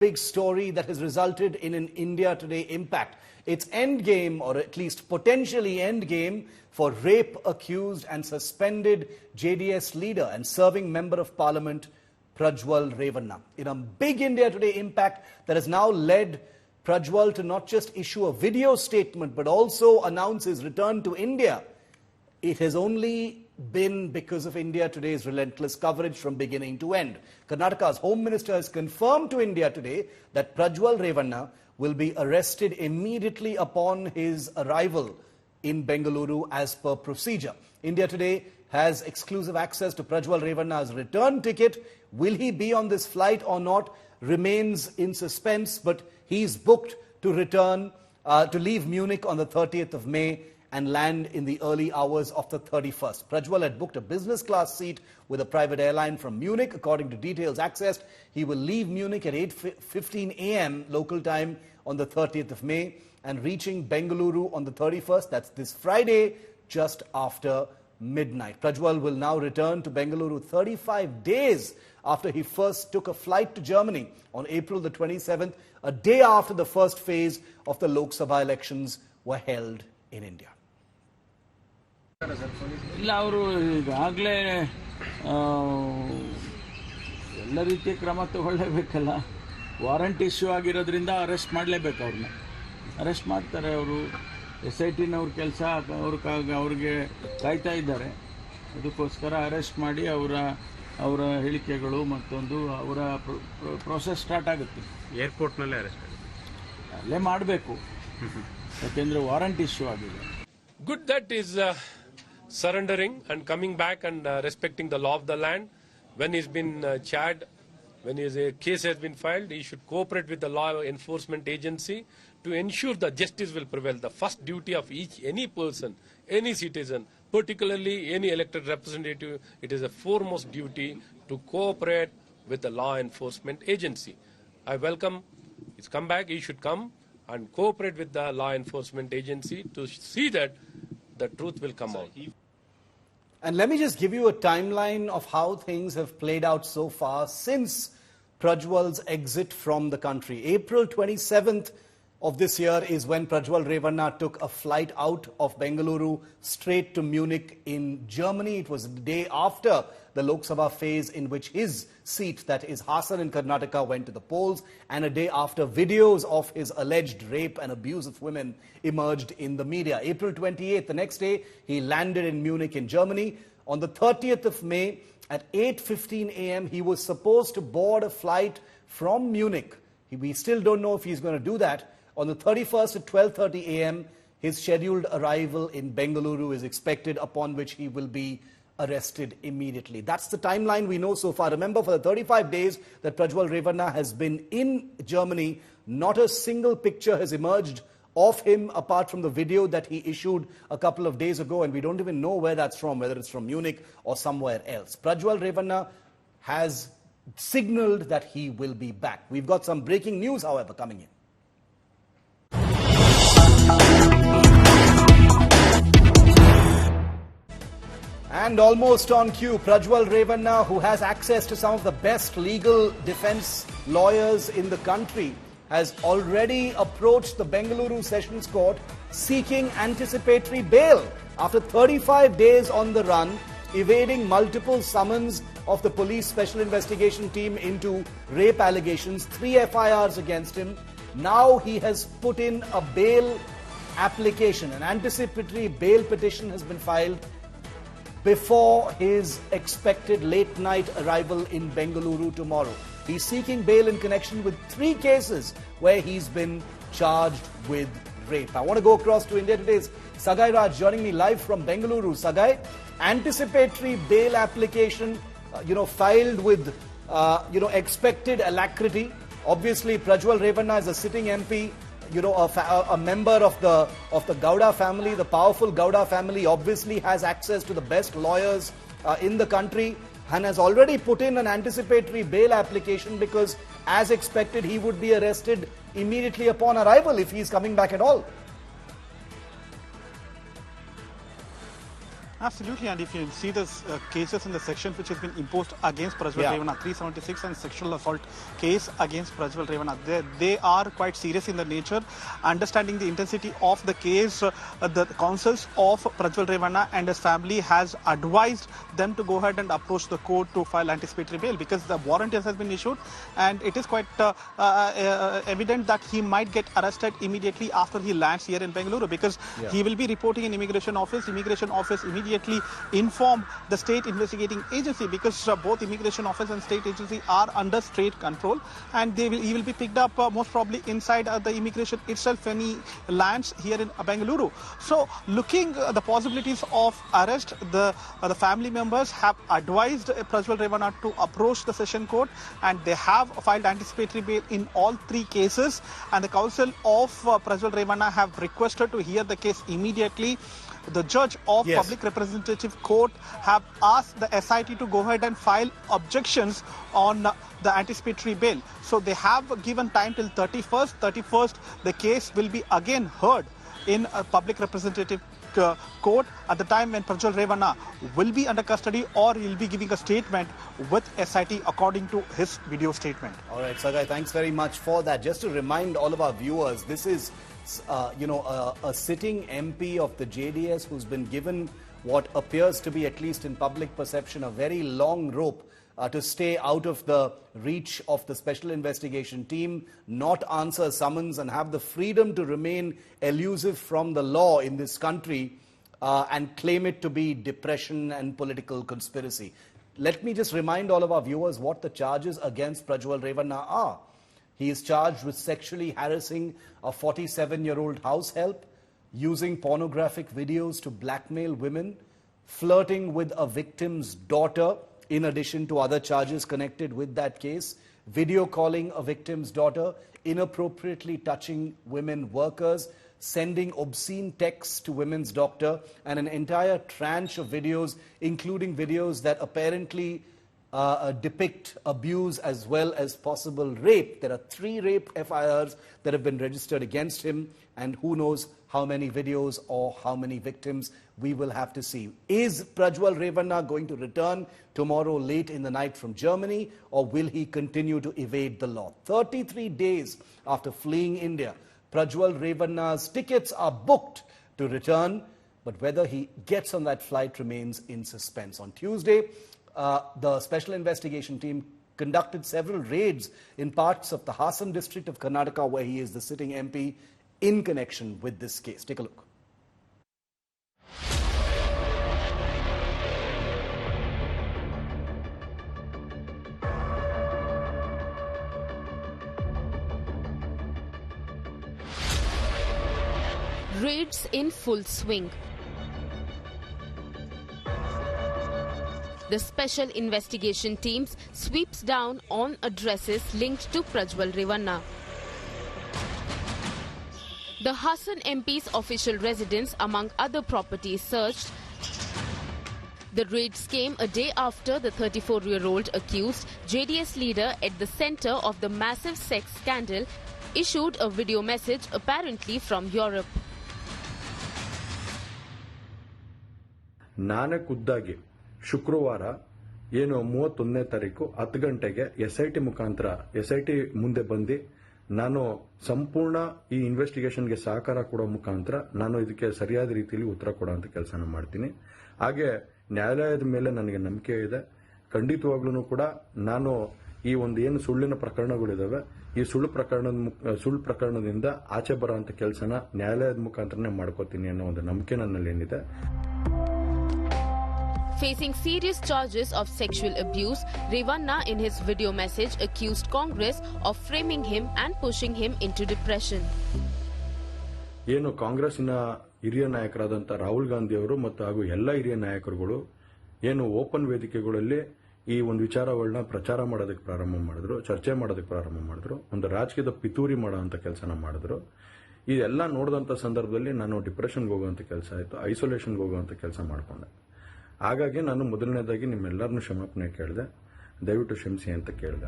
big story that has resulted in an India Today impact. It's endgame, or at least potentially endgame, for rape accused and suspended JDS leader and serving member of parliament Prajwal Revanna. In a big India Today impact that has now led Prajwal to not just issue a video statement but also announce his return to India. It has only been because of India Today's relentless coverage from beginning to end. Karnataka's Home Minister has confirmed to India Today that Prajwal Revanna will be arrested immediately upon his arrival in Bengaluru as per procedure. India Today has exclusive access to Prajwal Revanna's return ticket. Will he be on this flight or not remains in suspense, but he's booked to return, to leave Munich on the 30th of May and land in the early hours of the 31st. Prajwal had booked a business class seat with a private airline from Munich. According to details accessed, he will leave Munich at 8:15 a.m. local time on the 30th of May and reaching Bengaluru on the 31st, that's this Friday, just after midnight. Prajwal will now return to Bengaluru 35 days after he first took a flight to Germany on April the 27th, a day after the first phase of the Lok Sabha elections were held in India. ಇಲ್ಲ ಅವರು ಈಗಾಗಲೇ ಎಲ್ಲ ರೀತಿಯ ಕ್ರಮ ತಗೊಳ್ಳೇಬೇಕಲ್ಲ. Warrant issue ಆಗಿರೋದ್ರಿಂದ arrest ಮಾಡಲೇಬೇಕು. ಅವ್ರನ್ನ arrest ಮಾಡ್ತಾರೆ. ಅವರು SITನವ್ರ ಕೆಲಸ ಅವ್ರಿಗೆ ಕಾಯ್ತಾ ಇದ್ದಾರೆ. ಅದಕ್ಕೋಸ್ಕರ ಅರೆಸ್ಟ್ ಮಾಡಿ ಅವರ ಹೇಳಿಕೆಗಳು ಮತ್ತೊಂದು ಅವರ ಪ್ರೊಸೆಸ್ ಸ್ಟಾರ್ಟ್ ಆಗುತ್ತೆ. ಏರ್ಪೋರ್ಟ್ನಲ್ಲೇ ಅರೆಸ್ಟ್ ಅಲ್ಲೇ ಮಾಡಬೇಕು, ಯಾಕೆಂದರೆ ವಾರಂಟ್ ಇಶ್ಯೂ ಆಗಿದೆ. Good that is surrendering and coming back and respecting the law of the land. When he's been charged, when his case has been filed, he should cooperate with the law enforcement agency to ensure that justice will prevail. The first duty of any person, any citizen, particularly any elected representative, it is a foremost duty to cooperate with the law enforcement agency. I welcome his comeback. He should come and cooperate with the law enforcement agency to see that the truth will come out. And let me just give you a timeline of how things have played out so far since Prajwal's exit from the country. April 27th of this year is when Prajwal Revanna took a flight out of Bengaluru straight to Munich in Germany. It was the day after the Lok Sabha phase in which his seat, that is Hassan in Karnataka, went to the polls, and a day after videos of his alleged rape and abuse of women emerged in the media. April 28th, the next day, he landed in Munich in Germany. On the 30th of May at 8:15 a.m., he was supposed to board a flight from Munich. We still don't know if he's going to do that. On the 31st at 12:30 a.m., his scheduled arrival in Bengaluru is expected, upon which he will be arrested immediately. That's the timeline we know so far. Remember, for the 35 days that Prajwal Revanna has been in Germany, not a single picture has emerged of him apart from the video that he issued a couple of days ago, and we don't even know where that's from, whether it's from Munich or somewhere else. Prajwal Revanna has signaled that he will be back. We've got some breaking news, however, coming in. And almost on cue, Prajwal Revanna, who has access to some of the best legal defense lawyers in the country, has already approached the Bengaluru Sessions Court seeking anticipatory bail after 35 days on the run, evading multiple summons of the police special investigation team into rape allegations, 3 FIRs against him. Now he has put in a bail application. An anticipatory bail petition has been filed before his expected late-night arrival in Bengaluru tomorrow. He's seeking bail in connection with 3 cases where he's been charged with rape. I want to go across to India Today's Sagai Raj joining me live from Bengaluru. Sagai, anticipatory bail application, filed with, expected alacrity. Obviously, Prajwal Revanna is a sitting MP, a member of the Gowda family, the powerful Gowda family, obviously has access to the best lawyers in the country, and has already put in an anticipatory bail application because, as expected, he would be arrested immediately upon arrival if he is coming back at all. Absolutely, and if you see the cases in the section which has been imposed against Prajwal Revanna, 376 and sexual assault case against Prajwal Revanna, they are quite serious in the nature. Understanding the intensity of the case, the counsels of Prajwal Revanna and his family has advised them to go ahead and approach the court to file anticipatory bail, because the warrant has been issued, and it is quite evident that he might get arrested immediately after he lands here in Bengaluru, because he will be reporting in immigration office. Immigration office immediately inform the state investigating agency, because both immigration office and state agency are under state control, and he will be picked up most probably inside the immigration itself when he lands here in Bengaluru. So looking the possibilities of arrest, the family members have advised Prajwal Revanna to approach the session court, and they have filed anticipatory bail in all 3 cases, and the counsel of Prajwal Revanna have requested to hear the case immediately. The judge of Public Representative Court have asked the SIT to go ahead and file objections on the anticipatory bail. So they have given time till 31st. 31st, the case will be again heard in a Public Representative Court at the time when Prajwal Revanna will be under custody, or he'll be giving a statement with SIT according to his video statement. All right, Sagai, thanks very much for that. Just to remind all of our viewers, this is a sitting MP of the JDS who's been given what appears to be, at least in public perception, a very long rope to stay out of the reach of the special investigation team, not answer summons, and have the freedom to remain elusive from the law in this country and claim it to be depression and political conspiracy. Let me just remind all of our viewers what the charges against Prajwal Revanna are. He is charged with sexually harassing a 47-year-old house help, using pornographic videos to blackmail women, flirting with a victim's daughter, in addition to other charges connected with that case, video calling a victim's daughter, inappropriately touching women workers, sending obscene texts to women's doctor, and an entire tranche of videos, including videos that apparently depict abuse as well as possible rape. There are 3 rape FIRs that have been registered against him, and who knows how many videos or how many victims we will have to see. Is Prajwal Revanna going to return tomorrow late in the night from Germany, or will he continue to evade the law? 33 days after fleeing India, Prajwal Revanna's tickets are booked to return, but whether he gets on that flight remains in suspense. On Tuesday, the Special Investigation Team conducted several raids in parts of the Hassan district of Karnataka, where he is the sitting MP, in connection with this case. Take a look. Raids in full swing. The Special Investigation Teams sweeps down on addresses linked to Prajwal Revanna. The Hassan MP's official residence, among other properties, searched. The raids came a day after the 34-year-old accused JDS leader at the center of the massive sex scandal issued a video message apparently from Europe. ನಾನೇ ಖುದ್ದಾಗಿ ಶುಕ್ರವಾರ ಏನು 31ನೇ ತಾರೀಕು 10 ಗಂಟೆಗೆ SIT ಮುಖಾಂತರ SIT ಮುಂದೆ ಬಂದು ನಾನು ಸಂಪೂರ್ಣ ಈ ಇನ್ವೆಸ್ಟಿಗೇಷನ್ಗೆ ಸಹಕಾರ ಕೊಡೋ ಮುಖಾಂತರ ನಾನು ಇದಕ್ಕೆ ಸರಿಯಾದ ರೀತಿಯಲ್ಲಿ ಉತ್ತರ ಕೊಡುವಂತ ಕೆಲಸನ ಮಾಡ್ತೀನಿ. ಹಾಗೆ ನ್ಯಾಯಾಲಯದ ಮೇಲೆ ನನಗೆ ನಂಬಿಕೆ ಇದೆ. ಖಂಡಿತವಾಗ್ಲೂ ಕೂಡ ನಾನು ಈ ಒಂದು ಏನು ಸುಳ್ಳಿನ ಪ್ರಕರಣಗಳಿದಾವೆ, ಈ ಸುಳ್ಳು ಪ್ರಕರಣದಿಂದ ಆಚೆ ಬರೋಂತ ಕೆಲಸನ ನ್ಯಾಯಾಲಯದ ಮುಖಾಂತರನೇ ಮಾಡ್ಕೋತೀನಿ ಅನ್ನೋ ಒಂದು ನಂಬಿಕೆ ನನ್ನಲ್ಲಿ ಏನಿದೆ. Facing serious charges of sexual abuse, Revanna in his video message accused Congress of framing him and pushing him into depression. ಏನು ಕಾಂಗ್ರೆಸ್ಸಿನ ಹಿರಿಯ ನಾಯಕರಾದಂಥ ರಾಹುಲ್ ಗಾಂಧಿ ಅವರು ಮತ್ತು ಹಾಗೂ ಎಲ್ಲ ಹಿರಿಯ ನಾಯಕರುಗಳು ಏನು ಓಪನ್ ವೇದಿಕೆಗಳಲ್ಲಿ ಈ ಒಂದು ವಿಚಾರಗಳನ್ನ ಪ್ರಚಾರ ಮಾಡೋದಕ್ಕೆ ಪ್ರಾರಂಭ ಮಾಡಿದ್ರು, ಚರ್ಚೆ ಮಾಡೋದಕ್ಕೆ ಪ್ರಾರಂಭ ಮಾಡಿದ್ರು, ಒಂದು ರಾಜಕೀಯದ ಪಿತೂರಿ ಮಾಡೋಂಥ ಕೆಲಸನ ಮಾಡಿದ್ರು. ಇದೆಲ್ಲ ನೋಡಿದಂಥ ಸಂದರ್ಭದಲ್ಲಿ ನಾನು ಡಿಪ್ರೆಷನ್ಗೆ ಹೋಗುವಂಥ ಕೆಲಸ ಆಯಿತು, ಐಸೋಲೇಷನ್ಗೆ ಹೋಗುವಂಥ ಕೆಲಸ ಮಾಡಿಕೊಂಡೆ. ಹಾಗಾಗಿ ನಾನು ಮೊದಲನೇದಾಗಿ ನಿಮ್ಮೆಲ್ಲರನ್ನೂ ಕ್ಷಮಾಪಣೆ ಕೇಳಿದೆ, ದಯವಿಟ್ಟು ಕ್ಷಮಿಸಿ ಅಂತ ಕೇಳಿದೆ.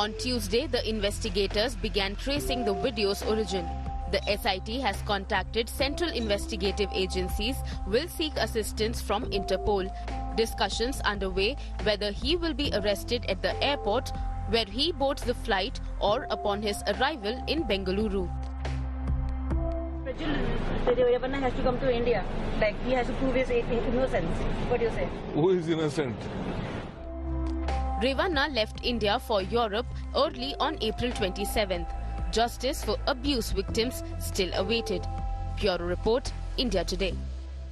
On Tuesday, the investigators began tracing the video's origin. The SIT has contacted central investigative agencies, will seek assistance from Interpol. Discussions underway whether he will be arrested at the airport where he boards the flight or upon his arrival in Bengaluru. Prajwal Revanna has to come to India. Like, he has to prove his innocence. What do you say? Who is innocent? Revanna left India for Europe early on April 27th. Justice for abuse victims still awaited. Bureau Report, India Today.